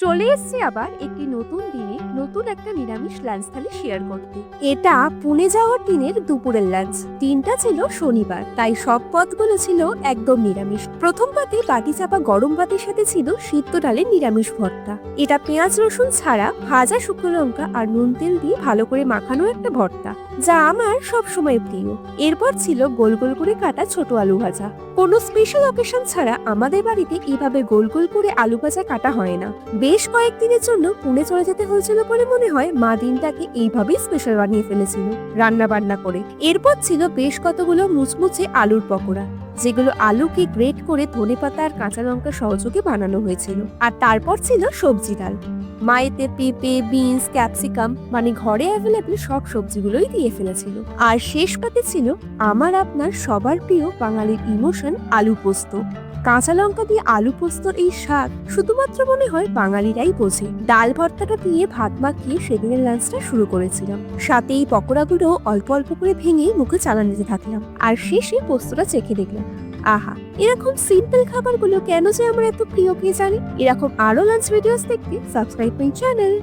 চলে এসেছি আবার একটি নতুন দিনে নতুন একটা নিরামিষ লাঞ্চ থালি শেয়ার করতে। এটা পুনে যাওয়ার দিনের দুপুরের লাঞ্চ। দিনটা ছিল শনিবার, তাই সব পদগুলো ছিল একদম নিরামিষ। প্রথম পাতে বাটি চাপা গরম ভাতের সাথে ছিল সিদ্ধ ডালের নিরামিষ ভর্তা। এটা পেঁয়াজ রসুন ছাড়া ভাজা শুকনো লঙ্কা আর নুন তেল দিয়ে ভালো করে মাখানো একটা ভর্তা, যা আমার সব সময় প্রিয়। এরপর ছিল গোল গোল করে কাটা ছোট আলু ভাজা। কোনো স্পেশাল অকেশন ছাড়া আমাদের বাড়িতে এইভাবে গোল গোল করে আলু ভাজা কাটা হয় না। বেশ কয়েকদিনের জন্য পুনে চলে যেতে হয়েছিল বলে মনে হয় মা দিনটাকে এইভাবেই স্পেশাল বানিয়ে ফেলেছিল রান্না বান্না করে। এরপর ছিল বেশ কতগুলো মুচমুচে আলুর পকোড়া, যেগুলো আলুকে গ্রেট করে ধনেপাতা আর কাঁচা লঙ্কা সহযোগে বানানো হয়েছিল। আর তারপর ছিল সবজি ডাল। মায়েতে পেঁপে, বিনস, ক্যাপসিকাম মানে ঘরে অ্যাভেলেবল সব সবজিগুলোই দিয়ে ফেলেছিল। আর শেষ পাতে ছিল আমার আপনার সবার প্রিয় বাঙালির ইমোশন আলু পোস্ত। কাঁচা লঙ্কা দিয়ে আলু পোস্তর এই স্বাদ শুধুমাত্র মনে হয় বাঙালিরাই বোঝে। ডাল ভর্তাটা দিয়ে ভাত মাখিয়ে সেদিনের লাঞ্চটা শুরু করেছিলাম। সাথে এই পকোড়াগুলো অল্প অল্প করে ভেঙে মুখে চালান দিতে থাকলাম। আর শেষে পোস্তটা চেখে দেখলাম, আহা, এরকম সিম্পল খাবারগুলো কেন যে আমার এত প্রিয় কে জানি। এরকম আরো লাঞ্চ ভিডিওস দেখতে সাবস্ক্রাইব মাই চ্যানেল।